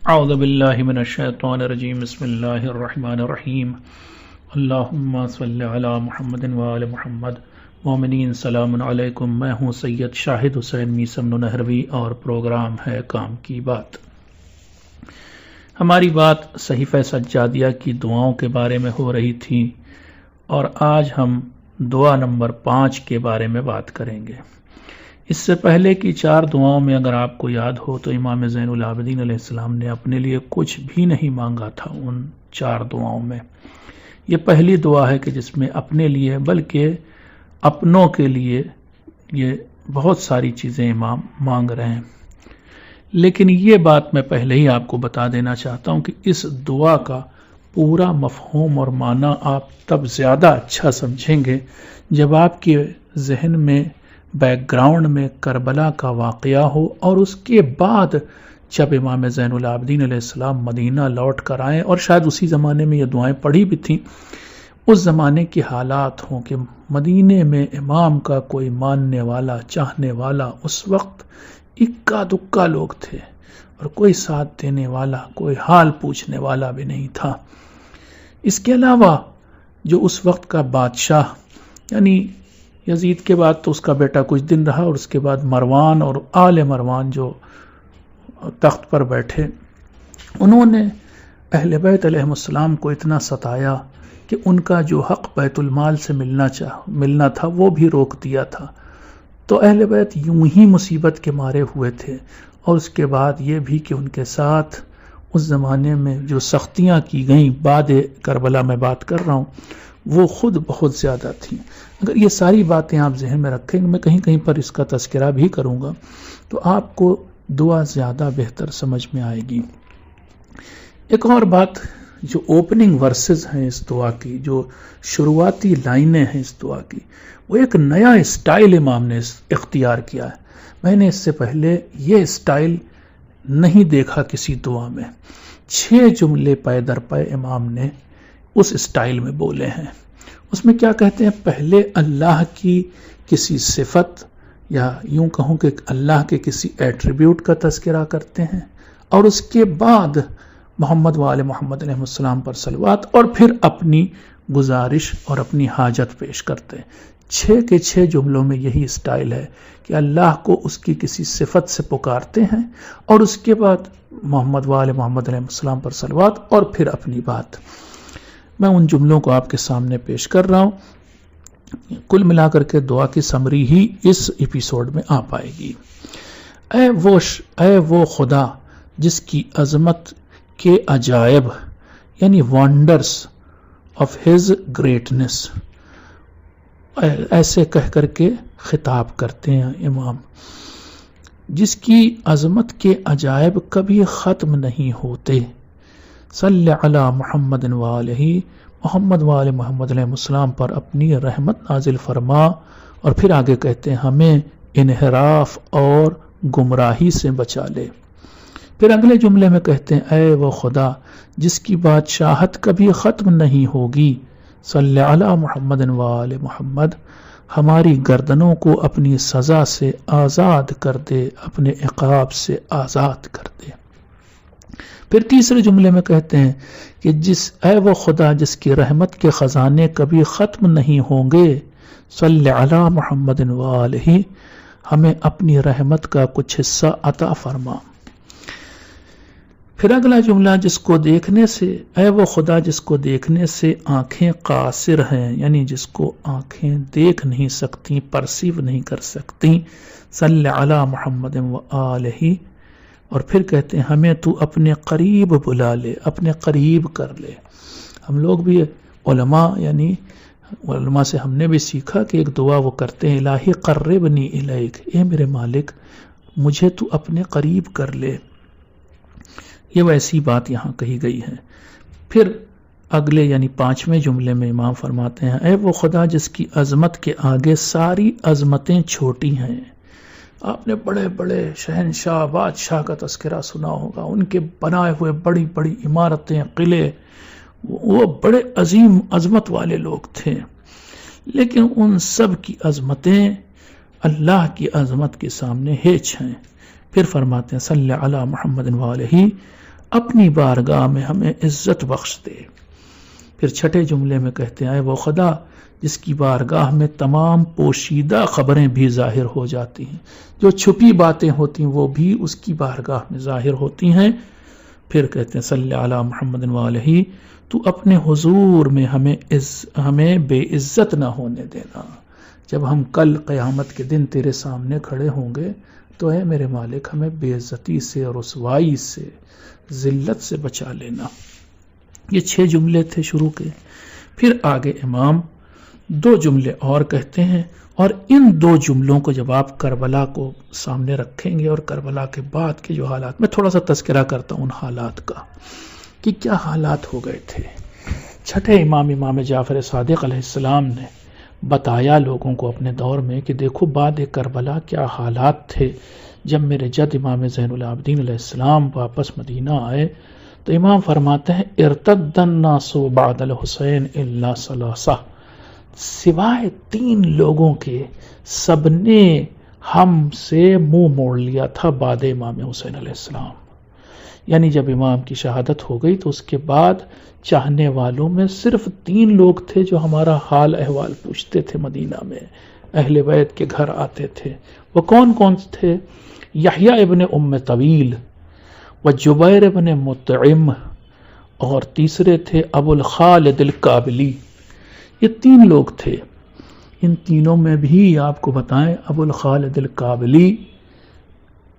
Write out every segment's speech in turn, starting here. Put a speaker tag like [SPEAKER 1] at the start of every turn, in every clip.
[SPEAKER 1] اعوذ باللہ من الشیطان الرجیم بسم اللہ الرحمن الرحیم اللہم صلی علی محمد وآل محمد مومنین سلام علیکم۔ میں ہوں سید شاہد حسین میسم نہروی اور پروگرام ہے کام کی بات۔ ہماری بات صحیفہ سجادیہ کی دعاؤں کے بارے میں ہو رہی تھی اور آج ہم دعا نمبر 5 کے بارے میں بات کریں گے۔ اس سے پہلے کی 4 دعاؤں میں اگر آپ کو یاد ہو تو امام زین العابدین علیہ السلام نے اپنے لیے کچھ بھی نہیں مانگا تھا۔ ان 4 دعاؤں میں یہ پہلی دعا ہے کہ جس میں اپنے لیے بلکہ اپنوں کے لیے یہ بہت ساری چیزیں امام مانگ رہے ہیں، لیکن یہ بات میں پہلے ہی آپ کو بتا دینا چاہتا ہوں کہ اس دعا کا پورا مفہوم اور معنی آپ تب زیادہ اچھا سمجھیں گے جب آپ کے ذہن میں بیک گراؤنڈ میں کربلا کا واقعہ ہو، اور اس کے بعد جب امام زین العابدین علیہ السلام مدینہ لوٹ کر آئیں، اور شاید اسی زمانے میں یہ دعائیں پڑھی بھی تھیں، اس زمانے کی حالات ہوں کہ مدینے میں امام کا کوئی ماننے والا چاہنے والا اس وقت اکا دکا لوگ تھے اور کوئی ساتھ دینے والا کوئی حال پوچھنے والا بھی نہیں تھا۔ اس کے علاوہ جو اس وقت کا بادشاہ یعنی یزید کے بعد تو اس کا بیٹا کچھ دن رہا، اور اس کے بعد مروان اور آل مروان جو تخت پر بیٹھے، انہوں نے اہل بیت علیہ السلام کو اتنا ستایا کہ ان کا جو حق بیت المال سے ملنا تھا وہ بھی روک دیا تھا۔ تو اہل بیت یوں ہی مصیبت کے مارے ہوئے تھے، اور اس کے بعد یہ بھی کہ ان کے ساتھ اس زمانے میں جو سختیاں کی گئیں، بعد کربلا میں بات کر رہا ہوں، وہ خود بہت زیادہ تھیں۔ اگر یہ ساری باتیں آپ ذہن میں رکھیں، میں کہیں کہیں پر اس کا تذکرہ بھی کروں گا، تو آپ کو دعا زیادہ بہتر سمجھ میں آئے گی۔ ایک اور بات، جو اوپننگ ورسز ہیں اس دعا کی، جو شروعاتی لائنیں ہیں اس دعا کی، وہ ایک نیا اسٹائل امام نے اختیار کیا ہے۔ میں نے اس سے پہلے یہ اسٹائل نہیں دیکھا کسی دعا میں۔ 6 جملے پے در پے امام نے اس اسٹائل میں بولے ہیں۔ اس میں کیا کہتے ہیں؟ پہلے اللہ کی کسی صفت یا یوں کہوں کہ اللہ کے کسی ایٹریبیوٹ کا تذکرہ کرتے ہیں، اور اس کے بعد محمد وآل محمد علیہ السلام پر صلوات، اور پھر اپنی گزارش اور اپنی حاجت پیش کرتے ہیں۔ 6 کے 6 جملوں میں یہی اسٹائل ہے کہ اللہ کو اس کی کسی صفت سے پکارتے ہیں، اور اس کے بعد محمد وآل محمد علیہ السلام پر صلوات، اور پھر اپنی بات۔ میں ان جملوں کو آپ کے سامنے پیش کر رہا ہوں۔ کل ملا کر کے دعا کی سمری ہی اس ایپیسوڈ میں آ پائے گی۔ اے وہ خدا جس کی عظمت کے عجائب یعنی وانڈرز آف ہز گریٹنس، ایسے کہہ کر کے خطاب کرتے ہیں امام، جس کی عظمت کے عجائب کبھی ختم نہیں ہوتے، صلی علی محمد وآلہ، محمد وآل محمد علیہ السلام پر اپنی رحمت نازل فرما، اور پھر آگے کہتے ہیں ہمیں انحراف اور گمراہی سے بچا لے۔ پھر اگلے جملے میں کہتے ہیں اے وہ خدا جس کی بادشاہت کبھی ختم نہیں ہوگی، صلی علی محمد وآل محمد، ہماری گردنوں کو اپنی سزا سے آزاد کر دے، اپنے عقاب سے آزاد کر دے۔ پھر تیسرے جملے میں کہتے ہیں کہ اے وہ خدا جس کی رحمت کے خزانے کبھی ختم نہیں ہوں گے، صلی علی محمد وآلہ، ہمیں اپنی رحمت کا کچھ حصہ عطا فرما۔ پھر اگلا جملہ، جس کو دیکھنے سے، اے وہ خدا جس کو دیکھنے سے آنکھیں قاصر ہیں، یعنی جس کو آنکھیں دیکھ نہیں سکتی، پرسیو نہیں کر سکتی، صلی علی محمد وآلہ، اور پھر کہتے ہیں ہمیں تو اپنے قریب بلا لے، اپنے قریب کر لے۔ ہم لوگ بھی علماء سے ہم نے بھی سیکھا کہ ایک دعا وہ کرتے ہیں، الہی قربنی الیک، اے میرے مالک مجھے تو اپنے قریب کر لے۔ یہ ویسی بات یہاں کہی گئی ہے۔ پھر اگلے یعنی 5ویں جملے میں امام فرماتے ہیں اے وہ خدا جس کی عظمت کے آگے ساری عظمتیں چھوٹی ہیں۔ آپ نے بڑے بڑے شہنشاہ بادشاہ کا تذکرہ سنا ہوگا، ان کے بنائے ہوئے بڑی بڑی عمارتیں، قلعے، وہ بڑے عظیم عظمت والے لوگ تھے، لیکن ان سب کی عظمتیں اللہ کی عظمت کے سامنے ہیچ ہیں۔ پھر فرماتے ہیں صلی علی محمد وآلہ، اپنی بارگاہ میں ہمیں عزت بخش دے۔ پھر چھٹے جملے میں کہتے ہیں، اے وہ خدا جس کی بارگاہ میں تمام پوشیدہ خبریں بھی ظاہر ہو جاتی ہیں، جو چھپی باتیں ہوتی ہیں وہ بھی اس کی بارگاہ میں ظاہر ہوتی ہیں۔ پھر کہتے ہیں صلی علی محمد وآلہ، تو اپنے حضور میں ہمیں بے عزت نہ ہونے دینا۔ جب ہم کل قیامت کے دن تیرے سامنے کھڑے ہوں گے تو اے میرے مالک ہمیں بے عزتی سے اور رسوائی سے، ذلت سے بچا لینا۔ یہ 6 جملے تھے شروع کے۔ پھر آگے امام 2 جملے اور کہتے ہیں، اور ان 2 جملوں کو جب آپ کربلا کو سامنے رکھیں گے اور کربلا کے بعد کے جو حالات، میں تھوڑا سا تذکرہ کرتا ہوں ان حالات کا کہ کیا حالات ہو گئے تھے۔ چھٹے امام جعفر صادق علیہ السلام نے بتایا لوگوں کو اپنے دور میں کہ دیکھو بعد کربلا کیا حالات تھے۔ جب میرے جد امام زین العابدین علیہ السلام واپس مدینہ آئے تو امام فرماتے ہیں، ارتد الناس بعد الحسین الا ثلاثہ، سوائے 3 لوگوں کے سب نے ہم سے منہ موڑ لیا تھا بعد امام حسین علیہ السلام۔ یعنی جب امام کی شہادت ہو گئی تو اس کے بعد چاہنے والوں میں صرف 3 لوگ تھے جو ہمارا حال احوال پوچھتے تھے مدینہ میں، اہل بیت کے گھر آتے تھے۔ وہ کون کون تھے؟ یحییٰ ابن ام طویل و جبیر ابن مطعم، اور تیسرے تھے ابو الخالد الکابلی۔ یہ 3 لوگ تھے۔ ان تینوں میں بھی آپ کو بتائیں، ابو الخالد الکابلی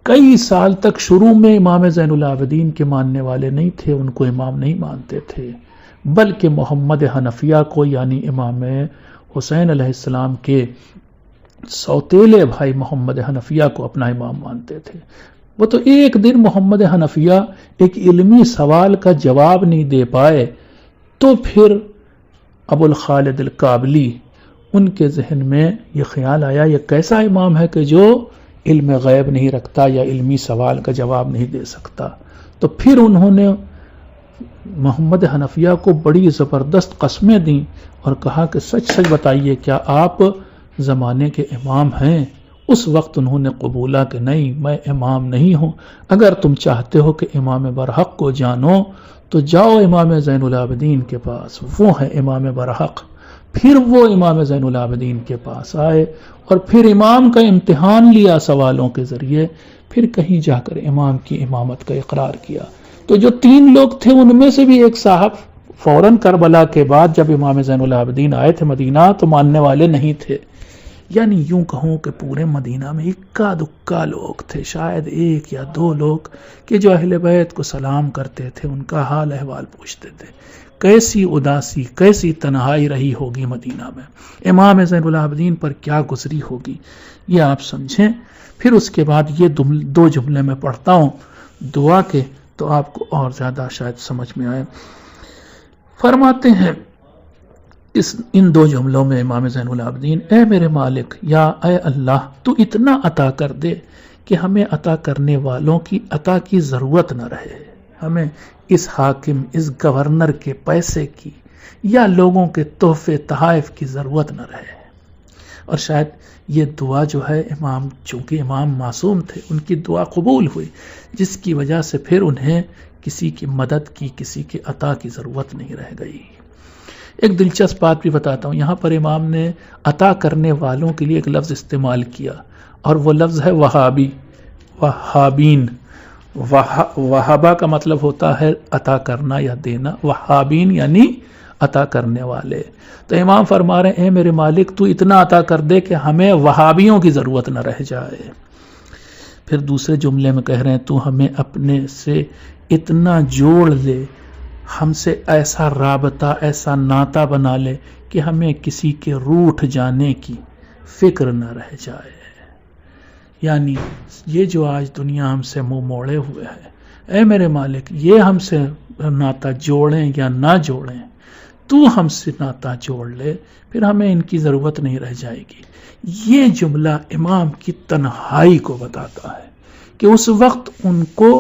[SPEAKER 1] کئی سال تک شروع میں امام زین العابدین کے ماننے والے نہیں تھے، ان کو امام نہیں مانتے تھے، بلکہ محمد حنفیہ کو، یعنی امام حسین علیہ السلام کے سوتیلے بھائی محمد حنفیہ کو اپنا امام مانتے تھے۔ وہ تو ایک دن محمد حنفیہ ایک علمی سوال کا جواب نہیں دے پائے تو پھر ابو الخالد الکابلی، ان کے ذہن میں یہ خیال آیا یہ کیسا امام ہے کہ جو علم غیب نہیں رکھتا یا علمی سوال کا جواب نہیں دے سکتا۔ تو پھر انہوں نے محمد حنفیہ کو بڑی زبردست قسمیں دیں اور کہا کہ سچ سچ بتائیے کیا آپ زمانے کے امام ہیں؟ اس وقت انہوں نے قبولا کہ نہیں، میں امام نہیں ہوں، اگر تم چاہتے ہو کہ امام برحق کو جانو تو جاؤ امام زین العابدین کے پاس، وہ ہے امام برحق۔ پھر وہ امام زین العابدین کے پاس آئے اور پھر امام کا امتحان لیا سوالوں کے ذریعے، پھر کہیں جا کر امام کی امامت کا اقرار کیا۔ تو جو 3 لوگ تھے ان میں سے بھی ایک صاحب فوراً کربلا کے بعد جب امام زین العابدین آئے تھے مدینہ تو ماننے والے نہیں تھے۔ یعنی یوں کہوں کہ پورے مدینہ میں اکا دکا لوگ تھے، شاید 1 یا 2 لوگ کہ جو اہل بیت کو سلام کرتے تھے، ان کا حال احوال پوچھتے تھے۔ کیسی اداسی، کیسی تنہائی رہی ہوگی مدینہ میں، امام زین العابدین پر کیا گزری ہوگی، یہ آپ سمجھیں۔ پھر اس کے بعد یہ 2 جملے میں پڑھتا ہوں دعا کے تو آپ کو اور زیادہ شاید سمجھ میں آئے۔ فرماتے ہیں ان 2 جملوں میں امام زین العابدین، اے میرے مالک، یا اے اللہ، تو اتنا عطا کر دے کہ ہمیں عطا کرنے والوں کی عطا کی ضرورت نہ رہے، ہمیں اس حاکم، اس گورنر کے پیسے کی یا لوگوں کے تحفے تحائف کی ضرورت نہ رہے۔ اور شاید یہ دعا جو ہے امام، چونکہ امام معصوم تھے، ان کی دعا قبول ہوئی، جس کی وجہ سے پھر انہیں کسی کی مدد کی، کسی کے عطا کی ضرورت نہیں رہ گئی۔ ایک دلچسپ بات بھی بتاتا ہوں، یہاں پر امام نے عطا کرنے والوں کے لیے ایک لفظ استعمال کیا اور وہ لفظ ہے وہابی، وہابین۔ وہابہ کا مطلب ہوتا ہے عطا کرنا یا دینا، وہابین یعنی عطا کرنے والے۔ تو امام فرما رہے ہیں اے میرے مالک، تو اتنا عطا کر دے کہ ہمیں وہابیوں کی ضرورت نہ رہ جائے۔ پھر دوسرے جملے میں کہہ رہے ہیں تو ہمیں اپنے سے اتنا جوڑ لے، ہم سے ایسا رابطہ، ایسا ناطہ بنا لے کہ ہمیں کسی کے روٹھ جانے کی فکر نہ رہ جائے۔ یعنی یہ جو آج دنیا ہم سے منہ موڑے ہوئے ہے، اے میرے مالک یہ ہم سے ناطہ جوڑیں یا نہ جوڑیں، تو ہم سے ناطہ جوڑ لے، پھر ہمیں ان کی ضرورت نہیں رہ جائے گی۔ یہ جملہ امام کی تنہائی کو بتاتا ہے کہ اس وقت ان کو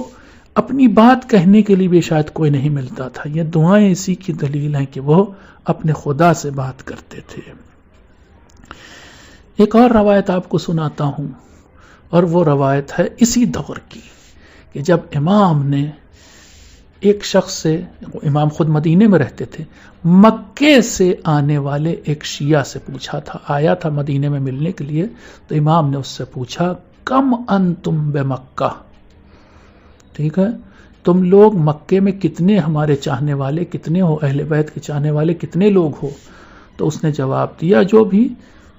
[SPEAKER 1] اپنی بات کہنے کے لیے بھی شاید کوئی نہیں ملتا تھا۔ یہ دعائیں اسی کی دلیل ہیں کہ وہ اپنے خدا سے بات کرتے تھے۔ ایک اور روایت آپ کو سناتا ہوں، اور وہ روایت ہے اسی دور کی کہ جب امام نے ایک شخص سے، امام خود مدینے میں رہتے تھے، مکے سے آنے والے ایک شیعہ سے پوچھا تھا، آیا تھا مدینے میں ملنے کے لیے، تو امام نے اس سے پوچھا کم انتم بمکہ، ٹھیک ہے، تم لوگ مکے میں کتنے ہمارے چاہنے والے کتنے ہو، اہل بیت کے چاہنے والے کتنے لوگ ہو؟ تو اس نے جواب دیا جو بھی،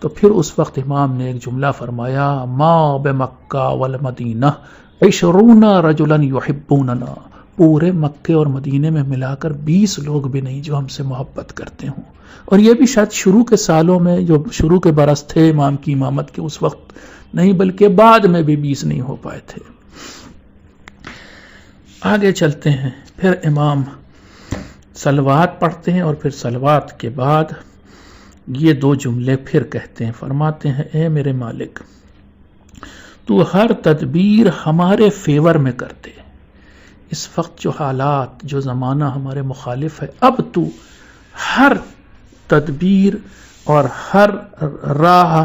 [SPEAKER 1] تو پھر اس وقت امام نے ایک جملہ فرمایا، ما بمکہ والمدینہ 20 رجلا یحبوننا، پورے مکے اور مدینے میں ملا کر 20 لوگ بھی نہیں جو ہم سے محبت کرتے ہوں. اور یہ بھی شاید شروع کے سالوں میں، جو شروع کے برس تھے امام کی امامت کے، اس وقت نہیں بلکہ بعد میں بھی 20 نہیں ہو پائے تھے. آگے چلتے ہیں، پھر امام صلوات پڑھتے ہیں اور پھر صلوات کے بعد یہ 2 جملے پھر کہتے ہیں. فرماتے ہیں اے میرے مالک، تو ہر تدبیر ہمارے فیور میں کر دے. اس وقت جو حالات، جو زمانہ ہمارے مخالف ہے، اب تو ہر تدبیر اور ہر راہ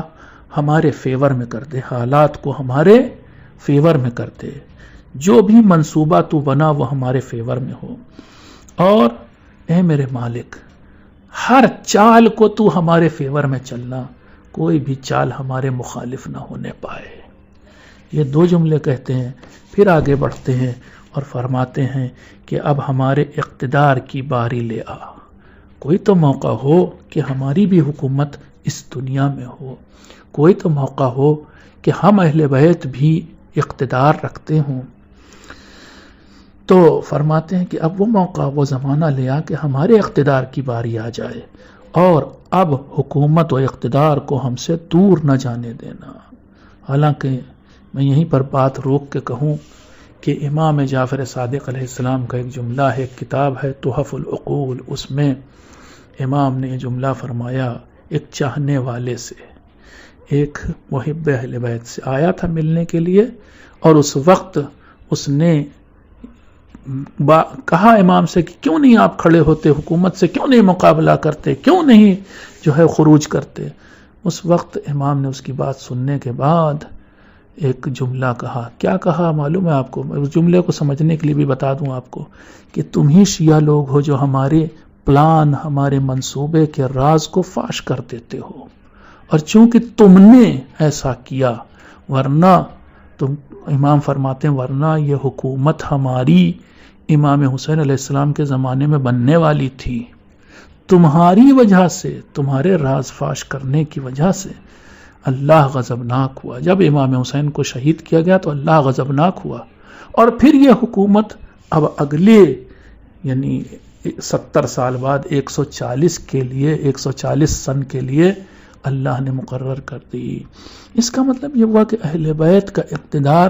[SPEAKER 1] ہمارے فیور میں کر دے، حالات کو ہمارے فیور میں کر دے، جو بھی منصوبہ تو بنا وہ ہمارے فیور میں ہو. اور اے میرے مالک، ہر چال کو تو ہمارے فیور میں چلنا، کوئی بھی چال ہمارے مخالف نہ ہونے پائے. یہ 2 جملے کہتے ہیں، پھر آگے بڑھتے ہیں اور فرماتے ہیں کہ اب ہمارے اقتدار کی باری لے آ. کوئی تو موقع ہو کہ ہماری بھی حکومت اس دنیا میں ہو، کوئی تو موقع ہو کہ ہم اہل بیت بھی اقتدار رکھتے ہوں. تو فرماتے ہیں کہ اب وہ موقع، وہ زمانہ لے آ کہ ہمارے اقتدار کی باری آ جائے، اور اب حکومت و اقتدار کو ہم سے دور نہ جانے دینا. حالانکہ میں یہیں پر بات روک کے کہوں کہ امام جعفر صادق علیہ السلام کا ایک جملہ ہے، ایک کتاب ہے تحف العقول، اس میں امام نے یہ جملہ فرمایا، ایک چاہنے والے سے، ایک محب اہل بیت سے آیا تھا ملنے کے لیے، اور اس وقت اس نے کہا امام سے کہ کیوں نہیں آپ کھڑے ہوتے، حکومت سے کیوں نہیں مقابلہ کرتے، کیوں نہیں جو ہے خروج کرتے. اس وقت امام نے اس کی بات سننے کے بعد ایک جملہ کہا. کیا کہا معلوم ہے آپ کو؟ اس جملے کو سمجھنے کے لیے بھی بتا دوں آپ کو کہ تم ہی شیعہ لوگ ہو جو ہمارے پلان، ہمارے منصوبے کے راز کو فاش کر دیتے ہو، اور چونکہ تم نے ایسا کیا، ورنہ تم، امام فرماتے ہیں، ورنہ یہ حکومت ہماری امام حسین علیہ السلام کے زمانے میں بننے والی تھی. تمہاری وجہ سے، تمہارے راز فاش کرنے کی وجہ سے اللہ غضبناک ہوا. جب امام حسین کو شہید کیا گیا تو اللہ غضبناک ہوا، اور پھر یہ حکومت اب اگلے یعنی 70 سال بعد 140 کے لیے، 140 سن کے لیے اللہ نے مقرر کر دی. اس کا مطلب یہ ہوا کہ اہل بیت کا اقتدار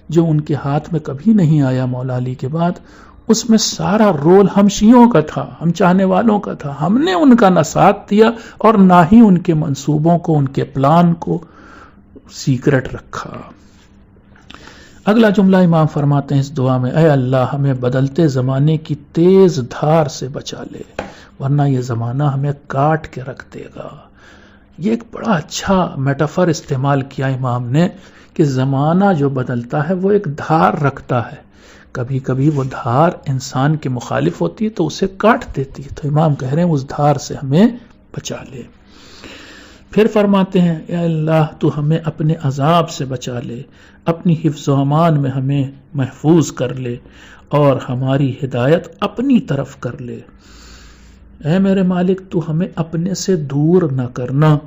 [SPEAKER 1] جو ان کے ہاتھ میں کبھی نہیں آیا مولا علی کے بعد، اس میں سارا رول ہم شیعوں کا تھا، ہم چاہنے والوں کا تھا. ہم نے ان کا نہ ساتھ دیا اور نہ ہی ان کے منصوبوں کو، ان کے پلان کو سیکرٹ رکھا. اگلا جملہ امام فرماتے ہیں اس دعا میں، اے اللہ ہمیں بدلتے زمانے کی تیز دھار سے بچا لے، ورنہ یہ زمانہ ہمیں کاٹ کے رکھ دے گا. یہ ایک بڑا اچھا میٹافر استعمال کیا امام نے کہ زمانہ جو بدلتا ہے وہ ایک دھار رکھتا ہے، کبھی کبھی وہ دھار انسان کے مخالف ہوتی ہے تو اسے کاٹ دیتی ہے. تو امام کہہ رہے ہیں اس دھار سے ہمیں بچا لے. پھر فرماتے ہیں اے اللہ تو ہمیں اپنے عذاب سے بچا لے، اپنی حفظ و امان میں ہمیں محفوظ کر لے، اور ہماری ہدایت اپنی طرف کر لے. اے میرے مالک تو ہمیں اپنے سے دور نہ کرنا.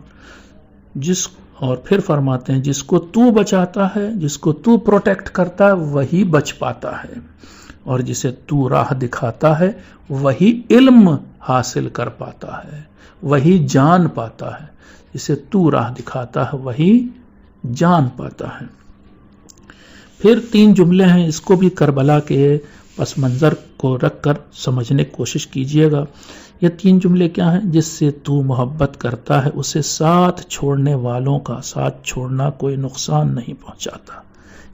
[SPEAKER 1] اور پھر فرماتے ہیں جس کو تو بچاتا ہے، جس کو تو پروٹیکٹ کرتا ہے وہی بچ پاتا ہے، اور جسے تو راہ دکھاتا ہے وہی علم حاصل کر پاتا ہے، وہی جان پاتا ہے. جسے تو راہ دکھاتا ہے وہی جان پاتا ہے. پھر 3 جملے ہیں، اس کو بھی کربلا کے پس منظر کو رکھ کر سمجھنے کی کوشش کیجئے گا. یہ 3 جملے کیا ہیں؟ جس سے تو محبت کرتا ہے اسے ساتھ چھوڑنے والوں کا ساتھ چھوڑنا کوئی نقصان نہیں پہنچاتا.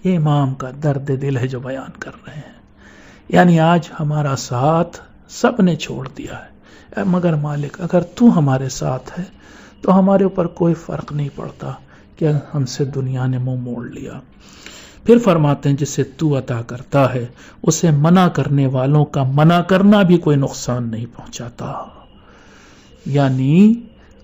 [SPEAKER 1] یہ امام کا درد دل ہے جو بیان کر رہے ہیں. یعنی آج ہمارا ساتھ سب نے چھوڑ دیا ہے، مگر مالک اگر تو ہمارے ساتھ ہے تو ہمارے اوپر کوئی فرق نہیں پڑتا کہ ہم سے دنیا نے منہ موڑ لیا. پھر فرماتے ہیں جسے تو عطا کرتا ہے اسے منع کرنے والوں کا منع کرنا بھی کوئی نقصان نہیں پہنچاتا. یعنی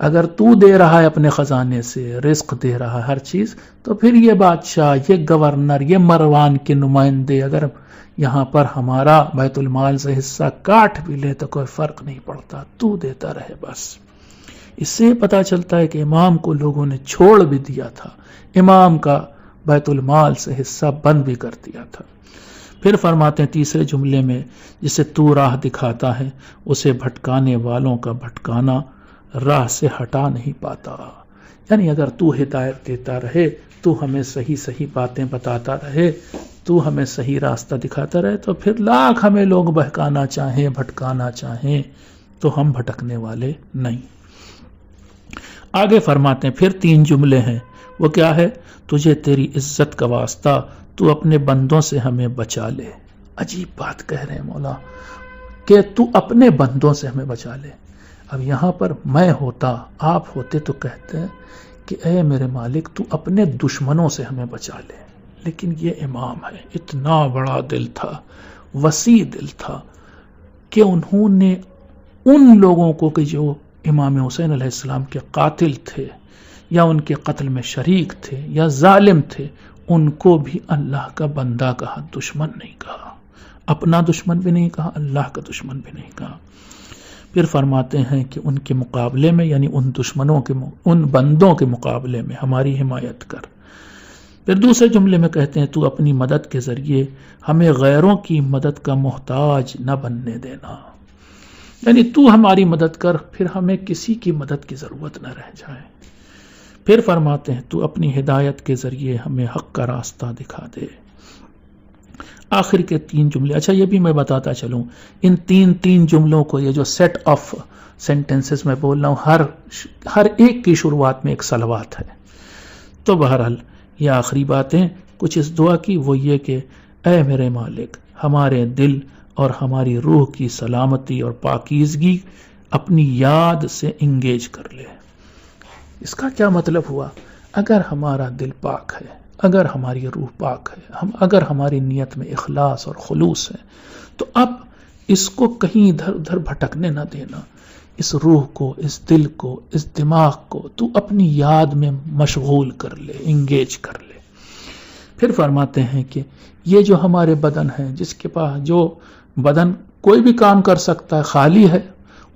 [SPEAKER 1] اگر تو دے رہا ہے اپنے خزانے سے، رزق دے رہا ہے ہر چیز، تو پھر یہ بادشاہ، یہ گورنر، یہ مروان کے نمائندے اگر یہاں پر ہمارا بیت المال سے حصہ کاٹ بھی لے تو کوئی فرق نہیں پڑتا، تو دیتا رہے بس. اس سے پتہ چلتا ہے کہ امام کو لوگوں نے چھوڑ بھی دیا تھا، امام کا بیت المال سے حصہ بند بھی کر دیا تھا. پھر فرماتے ہیں تیسرے جملے میں جسے تو راہ دکھاتا ہے اسے بھٹکانے والوں کا بھٹکانا راہ سے ہٹا نہیں پاتا. یعنی اگر تو ہدایت دیتا رہے، تو ہمیں صحیح صحیح باتیں بتاتا رہے، تو ہمیں صحیح راستہ دکھاتا رہے، تو پھر لاکھ ہمیں لوگ بہکانا چاہیں، بھٹکانا چاہیں، تو ہم بھٹکنے والے نہیں. آگے فرماتے ہیں پھر 3 جملے ہیں، وہ کیا ہے؟ تجھے تیری عزت کا واسطہ تو اپنے بندوں سے ہمیں بچا لے. عجیب بات کہہ رہے ہیں مولا کہ تو اپنے بندوں سے ہمیں بچا لے. اب یہاں پر میں ہوتا، آپ ہوتے تو کہتے ہیں کہ اے میرے مالک تو اپنے دشمنوں سے ہمیں بچا لے. لیکن یہ امام ہے، اتنا بڑا دل تھا، وسیع دل تھا کہ انہوں نے ان لوگوں کو کہ جو امام حسین علیہ السلام کے قاتل تھے یا ان کے قتل میں شریک تھے یا ظالم تھے، ان کو بھی اللہ کا بندہ کہا، دشمن نہیں کہا. اپنا دشمن بھی نہیں کہا، اللہ کا دشمن بھی نہیں کہا. پھر فرماتے ہیں کہ ان کے مقابلے میں، یعنی ان دشمنوں کے، ان بندوں کے مقابلے میں ہماری حمایت کر. پھر دوسرے جملے میں کہتے ہیں تو اپنی مدد کے ذریعے ہمیں غیروں کی مدد کا محتاج نہ بننے دینا. یعنی تو ہماری مدد کر، پھر ہمیں کسی کی مدد کی ضرورت نہ رہ جائے. پھر فرماتے ہیں تو اپنی ہدایت کے ذریعے ہمیں حق کا راستہ دکھا دے. آخر کے 3 جملے، اچھا یہ بھی میں بتاتا چلوں، ان تین جملوں کو، یہ جو سیٹ آف سینٹنسز میں بول رہا ہوں، ہر ایک کی شروعات میں ایک صلوات ہے. تو بہرحال یہ آخری باتیں کچھ اس دعا کی، وہ یہ کہ اے میرے مالک ہمارے دل اور ہماری روح کی سلامتی اور پاکیزگی اپنی یاد سے انگیج کر لے. اس کا کیا مطلب ہوا؟ اگر ہمارا دل پاک ہے، اگر ہماری روح پاک ہے، اگر ہماری نیت میں اخلاص اور خلوص ہے، تو اب اس کو کہیں ادھر ادھر بھٹکنے نہ دینا. اس روح کو، اس دل کو، اس دماغ کو تو اپنی یاد میں مشغول کر لے، انگیج کر لے. پھر فرماتے ہیں کہ یہ جو ہمارے بدن ہے، جس کے پاس جو بدن کوئی بھی کام کر سکتا ہے، خالی ہے،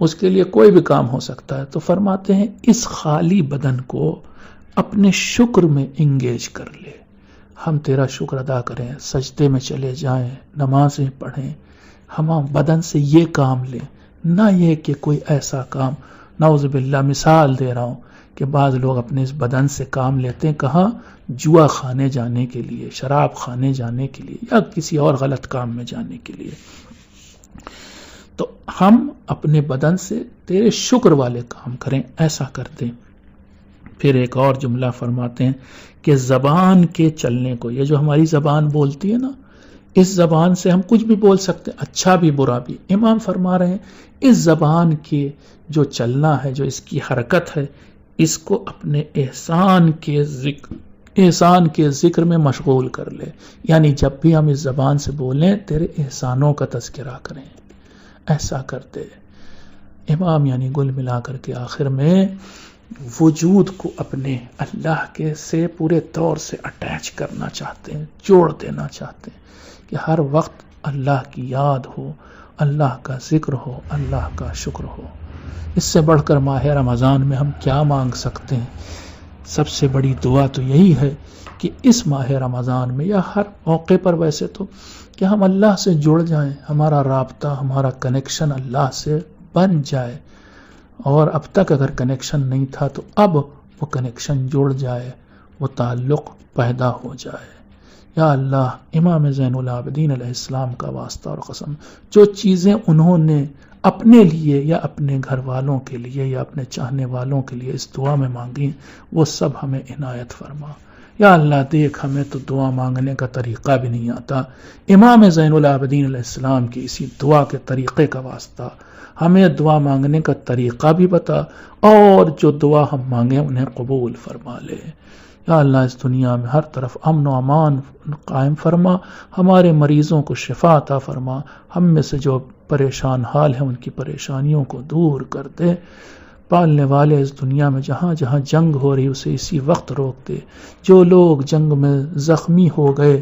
[SPEAKER 1] اس کے لیے کوئی بھی کام ہو سکتا ہے، تو فرماتے ہیں اس خالی بدن کو اپنے شکر میں انگیج کر لے. ہم تیرا شکر ادا کریں، سجدے میں چلے جائیں، نمازیں پڑھیں، ہم بدن سے یہ کام لیں، نہ یہ کہ کوئی ایسا کام، نعوذ باللہ مثال دے رہا ہوں کہ بعض لوگ اپنے اس بدن سے کام لیتے ہیں، کہاں؟ جوا کھانے جانے کے لیے، شراب کھانے جانے کے لیے، یا کسی اور غلط کام میں جانے کے لیے. تو ہم اپنے بدن سے تیرے شکر والے کام کریں، ایسا کر دیں. پھر ایک اور جملہ فرماتے ہیں کہ زبان کے چلنے کو، یہ جو ہماری زبان بولتی ہے نا، اس زبان سے ہم کچھ بھی بول سکتے ہیں، اچھا بھی برا بھی. امام فرما رہے ہیں اس زبان کے جو چلنا ہے، جو اس کی حرکت ہے، اس کو اپنے احسان کے ذکر میں مشغول کر لے. یعنی جب بھی ہم اس زبان سے بولیں تیرے احسانوں کا تذکرہ کریں، ایسا کرتے. امام یعنی گل ملا کر کے آخر میں وجود کو اپنے اللہ کے سے پورے طور سے اٹیچ کرنا چاہتے ہیں، جوڑ دینا چاہتے ہیں کہ ہر وقت اللہ کی یاد ہو، اللہ کا ذکر ہو، اللہ کا شکر ہو. اس سے بڑھ کر ماہ رمضان میں ہم کیا مانگ سکتے ہیں؟ سب سے بڑی دعا تو یہی ہے کہ اس ماہ رمضان میں یا ہر موقع پر ویسے تو کہ ہم اللہ سے جڑ جائیں، ہمارا رابطہ، ہمارا کنیکشن اللہ سے بن جائے. اور اب تک اگر کنیکشن نہیں تھا تو اب وہ کنیکشن جڑ جائے، وہ تعلق پیدا ہو جائے. یا اللہ امام زین العابدین علیہ السلام کا واسطہ اور قسم، جو چیزیں انہوں نے اپنے لیے یا اپنے گھر والوں کے لیے یا اپنے چاہنے والوں کے لیے اس دعا میں مانگی، وہ سب ہمیں عنایت فرما. یا اللہ دیکھ ہمیں تو دعا مانگنے کا طریقہ بھی نہیں آتا، امام زین العابدین علیہ السلام کی اسی دعا کے طریقے کا واسطہ ہمیں دعا مانگنے کا طریقہ بھی بتا، اور جو دعا ہم مانگیں انہیں قبول فرما لے. یا اللہ اس دنیا میں ہر طرف امن و امان قائم فرما، ہمارے مریضوں کو شفا عطا فرما، ہم میں سے جو پریشان حال ہیں ان کی پریشانیوں کو دور کر دے۔ پالنے والے اس دنیا میں جہاں جہاں جنگ ہو رہی اسے اسی وقت روک دے، جو لوگ جنگ میں زخمی ہو گئے،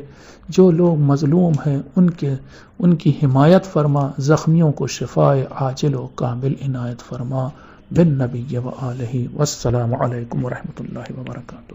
[SPEAKER 1] جو لوگ مظلوم ہیں ان کی حمایت فرما، زخمیوں کو شفاء عاجل و کامل عنایت فرما، بالنبی و آلہ، والسلام علیکم ورحمۃ اللہ وبرکاتہ۔